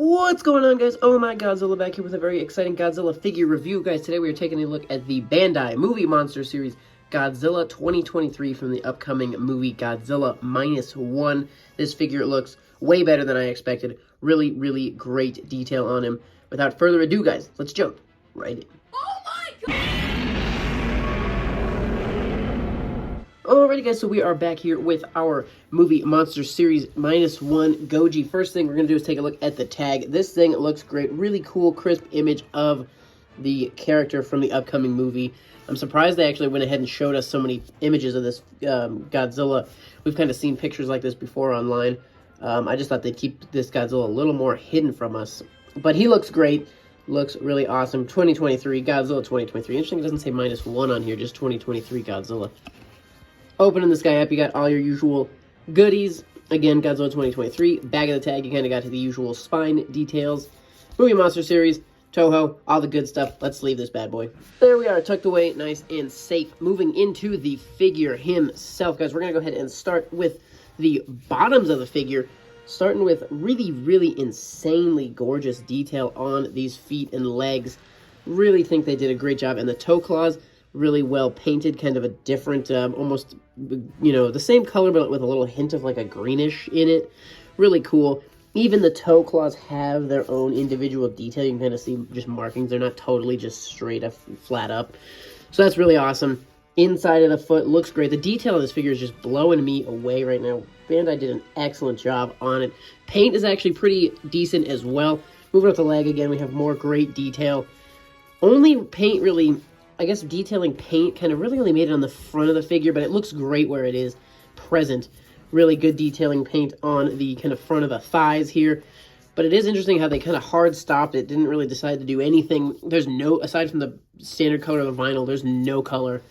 What's going on, guys? Oh my Godzilla, back here with a very exciting Godzilla figure review. Guys, today we are taking a look at the Bandai movie monster series Godzilla 2023 from the upcoming movie Godzilla -1. This figure looks way better than I expected. Really, really great detail on him. Without further ado, guys, let's jump right in. Oh my god! Alrighty, guys, so we are back here with our movie monster series -1 Goji. First thing we're going to do is take a look at the tag. This thing looks great. Really cool, crisp image of the character from the upcoming movie. I'm surprised they actually went ahead and showed us so many images of this Godzilla. We've kind of seen pictures like this before online. I just thought they'd keep this Godzilla a little more hidden from us. But he looks great. Looks really awesome. 2023, Godzilla 2023. Interesting it doesn't say -1 on here, just 2023 Godzilla. Opening this guy up, you got all your usual goodies. Again, Godzilla 2023. Back of the tag, you kind of got to the usual spine details. Movie monster series, Toho, all the good stuff. Let's leave this bad boy. There we are, tucked away, nice and safe. Moving into the figure himself, guys. We're going to go ahead and start with the bottoms of the figure. Starting with really, really insanely gorgeous detail on these feet and legs. Really think they did a great job. And the toe claws, really well painted, kind of a different, almost, you know, the same color, but with a little hint of like a greenish in it. Really cool. Even the toe claws have their own individual detail. You can kind of see just markings. They're not totally just straight up, flat up. So that's really awesome. Inside of the foot looks great. The detail of this figure is just blowing me away right now. Bandai did an excellent job on it. Paint is actually pretty decent as well. Moving up the leg again, we have more great detail. Only paint really, I guess detailing paint kind of really only made it on the front of the figure, but it looks great where it is present. Really good detailing paint on the kind of front of the thighs here. But it is interesting how they kind of hard stopped it. Didn't really decide to do anything. There's no, aside from the standard color of the vinyl, there's no color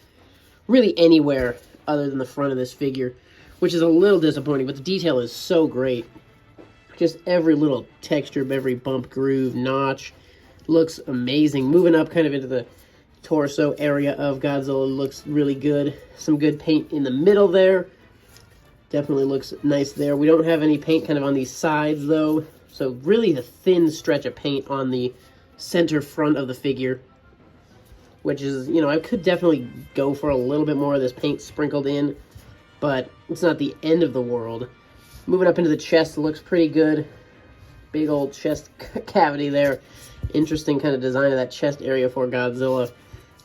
really anywhere other than the front of this figure, which is a little disappointing, but the detail is so great. Just every little texture, every bump, groove, notch looks amazing. Moving up kind of into the torso area of Godzilla looks really good. Some good paint in the middle there. Definitely looks nice there. We don't have any paint kind of on these sides though, so really the thin stretch of paint on the center front of the figure, which is, you know, I could definitely go for a little bit more of this paint sprinkled in, but it's not the end of the world. Moving up into the chest, looks pretty good. Big old chest cavity there. Interesting kind of design of that chest area for Godzilla.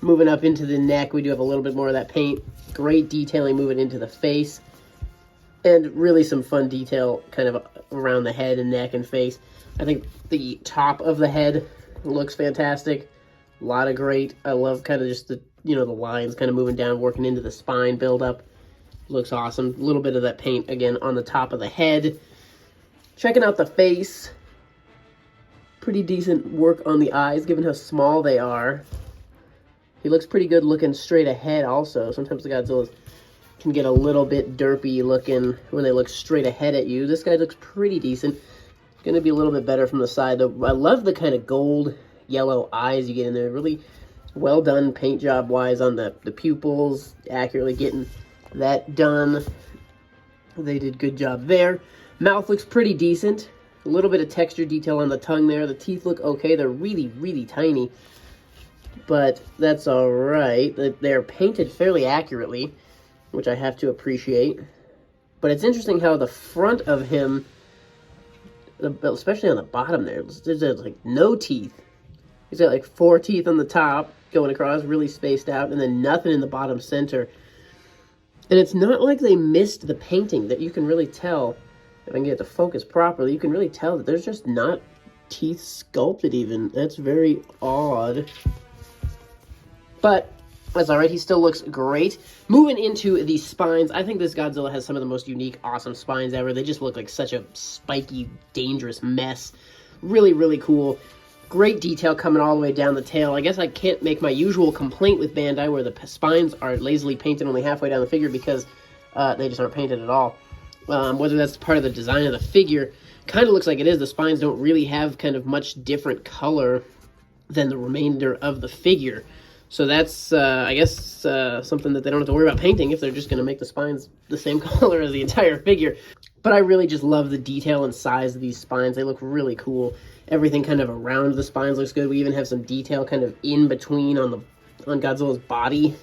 Moving up into the neck, we do have a little bit more of that paint. Great detailing moving into the face. And really some fun detail kind of around the head and neck and face. I think the top of the head looks fantastic. A lot of great. I love kind of just the, you know, the lines kind of moving down, working into the spine buildup. Looks awesome. A little bit of that paint again on the top of the head. Checking out the face. Pretty decent work on the eyes, given how small they are. He looks pretty good looking straight ahead also. Sometimes the Godzillas can get a little bit derpy looking when they look straight ahead at you. This guy looks pretty decent. Going to be a little bit better from the side though. I love the kind of gold yellow eyes you get in there. Really well done paint job wise on the pupils, accurately getting that done. They did good job there. Mouth looks pretty decent. A little bit of texture detail on the tongue there. The teeth look okay. They're really, really tiny, but that's all right. They're painted fairly accurately, which I have to appreciate. But it's interesting how the front of him, especially on the bottom there's like no teeth. He's got like 4 teeth on the top going across, really spaced out, and then nothing in the bottom center. And it's not like they missed the painting. That you can really tell, if I can get it to focus properly, you can really tell that there's just not teeth sculpted even. That's very odd. But that's all right. He still looks great. Moving into the spines, I think this Godzilla has some of the most unique, awesome spines ever. They just look like such a spiky, dangerous mess. Really, really cool. Great detail coming all the way down the tail. I guess I can't make my usual complaint with Bandai where the spines are lazily painted only halfway down the figure because they just aren't painted at all. Whether that's part of the design of the figure, kind of looks like it is. The spines don't really have kind of much different color than the remainder of the figure. So that's, I guess, something that they don't have to worry about painting if they're just going to make the spines the same color as the entire figure. But I really just love the detail and size of these spines. They look really cool. Everything kind of around the spines looks good. We even have some detail kind of in between on Godzilla's body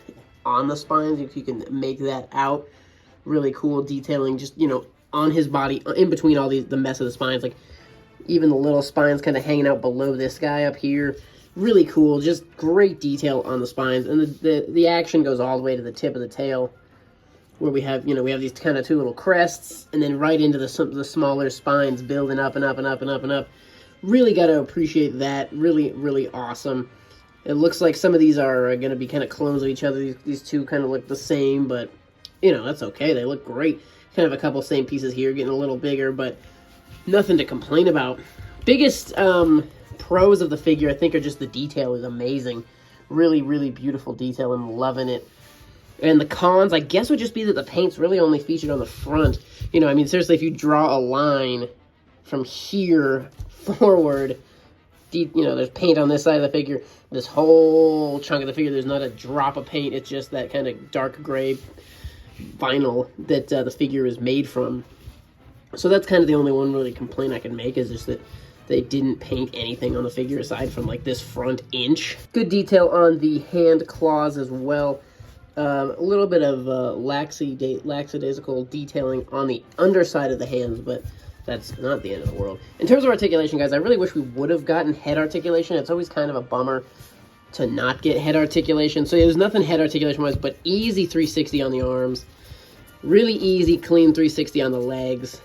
on the spines. If you can make that out. Really cool detailing just, you know, on his body, in between all the mess of the spines. Like, even the little spines kind of hanging out below this guy up here. Really cool. Just great detail on the spines. And the action goes all the way to the tip of the tail, where we have, you know, we have these kind of two little crests, and then right into the smaller spines building up and up and up and up and up. Really got to appreciate that. Really, really awesome. It looks like some of these are going to be kind of clones of each other. These two kind of look the same, but, you know, that's okay. They look great. Kind of a couple same pieces here, getting a little bigger, but nothing to complain about. Biggest pros of the figure, I think, are just the detail is amazing. Really, really beautiful detail. I'm loving it. And the cons, I guess, would just be that the paint's really only featured on the front. You know, I mean, seriously, if you draw a line from here forward, you know, there's paint on this side of the figure. This whole chunk of the figure, there's not a drop of paint. It's just that kind of dark gray vinyl that the figure is made from. So that's kind of the only one really complaint I can make, is just that they didn't paint anything on the figure aside from like this front inch. Good detail on the hand claws as well. A little bit of lackadaisical detailing on the underside of the hands, but that's not the end of the world. In terms of articulation, guys, I really wish we would have gotten head articulation. It's always kind of a bummer to not get head articulation. So there's nothing head articulation-wise, but easy 360 on the arms. Really easy, clean 360 on the legs.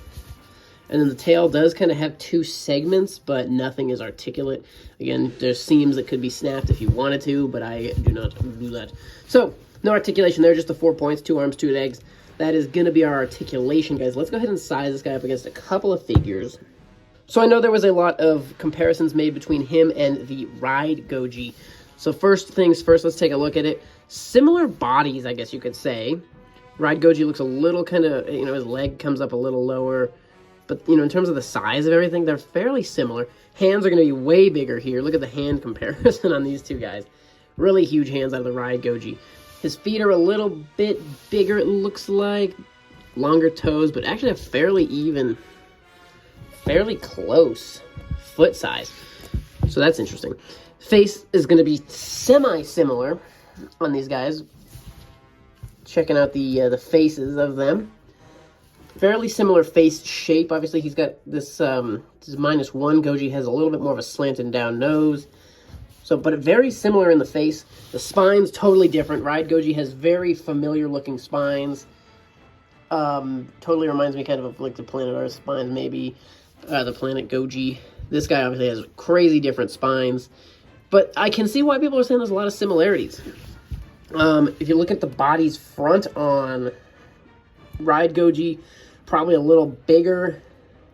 And then the tail does kind of have two segments, but nothing is articulate. Again, there's seams that could be snapped if you wanted to, but I do not do that. So, no articulation there, just the 4 points, 2 arms, 2 legs. That is going to be our articulation, guys. Let's go ahead and size this guy up against a couple of figures. So I know there was a lot of comparisons made between him and the Ride Goji. So first things first, let's take a look at it. Similar bodies, I guess you could say. Ride Goji looks a little kind of, you know, his leg comes up a little lower. But, you know, in terms of the size of everything, they're fairly similar. Hands are going to be way bigger here. Look at the hand comparison on these two guys. Really huge hands out of the Ride Goji. His feet are a little bit bigger, it looks like. Longer toes, but actually a fairly even, fairly close foot size. So that's interesting. Face is going to be semi-similar on these guys. Checking out the faces of them. Fairly similar face shape. Obviously, he's got this, this -1. Goji has a little bit more of a slanted down nose. So, but very similar in the face. The spine's totally different. Ride Goji has very familiar looking spines. Totally reminds me kind of like the Planet Earth spines, maybe. The Planet Goji. This guy obviously has crazy different spines. But I can see why people are saying there's a lot of similarities. If you look at the body's front on Ride Goji, probably a little bigger,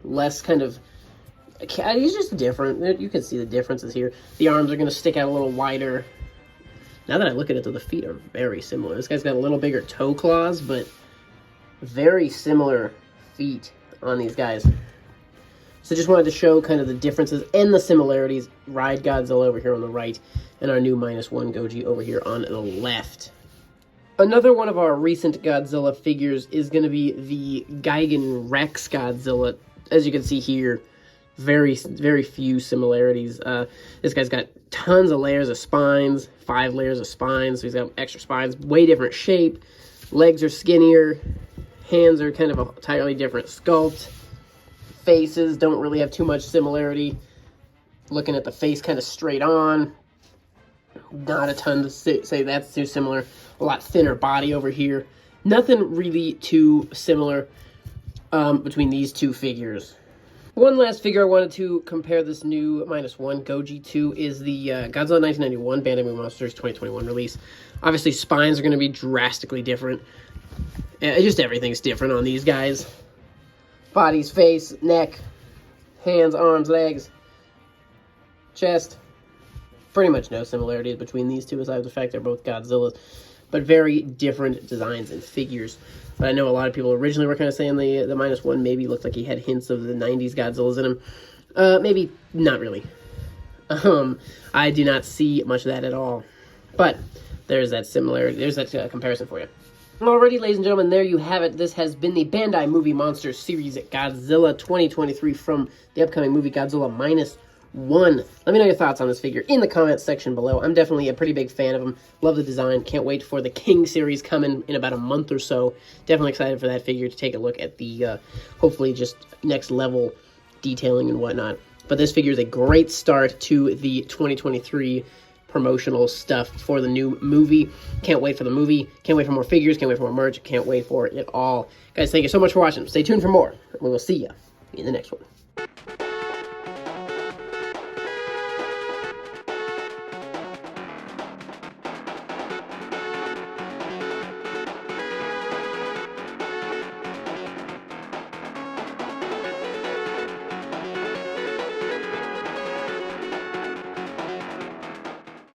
less kind of... He's just different. You can see the differences here. The arms are going to stick out a little wider. Now that I look at it, though, the feet are very similar. This guy's got a little bigger toe claws, but very similar feet on these guys. So just wanted to show kind of the differences and the similarities. Ride Godzilla over here on the right, and our new -1 Goji over here on the left. Another one of our recent Godzilla figures is going to be the Gigan Rex Godzilla. As you can see here, very few similarities. This guy's got tons of layers of spines, 5 layers of spines, so he's got extra spines, way different shape. Legs are skinnier, hands are kind of a entirely different sculpt. Faces don't really have too much similarity. Looking at the face kind of straight on, not a ton to say that's too similar. A lot thinner body over here. Nothing really too similar between these two figures. One last figure I wanted to compare this new -1 Goji to is the Godzilla 1991 Bandai Monsters 2021 release. Obviously, spines are going to be drastically different. Just everything's different on these guys. Bodies, face, neck, hands, arms, legs, chest. Pretty much no similarities between these two, aside from the fact they're both Godzillas. But very different designs and figures. But I know a lot of people originally were kind of saying the -1 maybe looked like he had hints of the 90s Godzillas in him. Maybe not really. I do not see much of that at all. But there's that similarity. There's that comparison for you. Alrighty, ladies and gentlemen, there you have it. This has been the Bandai Movie Monsters series Godzilla 2023 from the upcoming movie Godzilla -1. Let me know your thoughts on this figure in the comments section below. I'm definitely a pretty big fan of him. Love the design. Can't wait for the King series coming in about a month or so. Definitely excited for that figure to take a look at the, hopefully just next level detailing and whatnot. But this figure is a great start to the 2023 promotional stuff for the new movie. Can't wait for the movie. Can't wait for more figures. Can't wait for more merch. Can't wait for it all. Guys, thank you so much for watching. Stay tuned for more. We will see you in the next one.